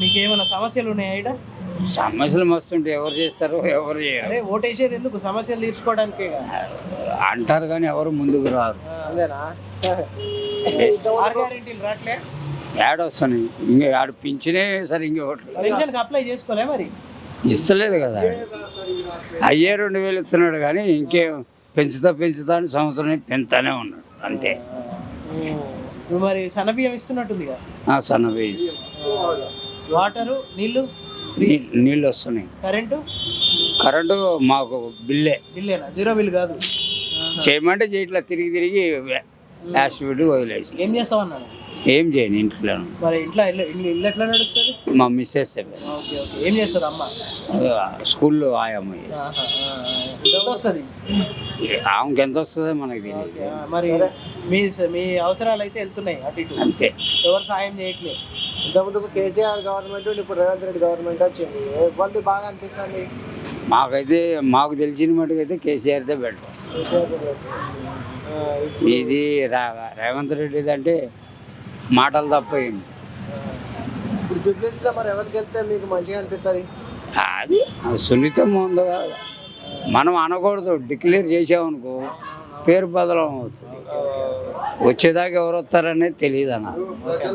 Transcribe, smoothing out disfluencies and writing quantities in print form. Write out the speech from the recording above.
మీకేమైనా సమస్యలు ఉన్నాయా ఈడ? సమస్యలు మస్తుంటే ఎవరు చేస్తారు, ఎవరు చేయరు. అరే ఓటేసేది ఎందుకు? సమస్యలు తీర్చుకోవడానికే కదా. అంటారు కానీ ఎవరు ముందుకు రారు. అంతేనా? ఆరు గ్యారెంటీలు రావట్లే? యాడ్ వస్తాను ఇంకా ఆడు పింఛనే సరే ఇంకోటి పెన్షన్కి అప్లై చేసుకోలే మరి? ఇస్తలేదు కదా. అయ్యే 2000 ఇస్తున్నాడు కానీ ఇంకేం పెంచుతా అని సంవత్సరం పెంచుతానే ఉన్నాడు అంతే. ఇప్పుడు మరి సన్నబియ్యం ఇస్తున్నట్టుంది కదా. సన్న వేసి వాటరు, నీళ్లు, నీళ్ళు వస్తున్నాయి. కరెంటు మాకు బిల్లేనా? జీరో బిల్ కాదు. చేయమంటే చేయట్లా, తిరిగి లాస్ట్ పెట్టి వదిలేసి ఏం చేస్తామన్నాను? ఏం చేయను ఇంట్లో. మరి ఇల్లు ఎట్లా నడుస్తుంది? మా మిస్సెస్ ఓకే ఓకే. ఏం చేస్తుంది అమ్మ? స్కూల్లో ఆయమ్మ వస్తుంది. ఆమెకి ఎంత వస్తుందో మనకు తెలియదు. మరి మీ అవసరాలు అయితే వెళ్తున్నాయి అటు ఇటు, అంతే. ఎవరు సాయం చేయట్లేదు. ఇంతకుముందు కేసీఆర్ గవర్నమెంట్, ఇప్పుడు రేవంత్ రెడ్డి గవర్నమెంట్ వచ్చింది. ఇబ్బంది బాగా అనిపిస్తుంది. మాకు తెలిసిన మటుకు అయితే కేసీఆర్దే బెటర్. ఇది రేవంత్ రెడ్డిది అంటే మాటలు తప్ప ఏంటి. ఇప్పుడు జూబ్లీస్లో మరి ఎవరికి వెళ్తే మీకు మంచిగా అనిపిస్తుంది? అది సున్నితం ఉందో మనం అనకూడదు. డిక్లేర్ చేసామనుకో పేరు బదలం అవుతుంది. వచ్చేదాకా ఎవరు వస్తారనేది తెలియదు అన్న.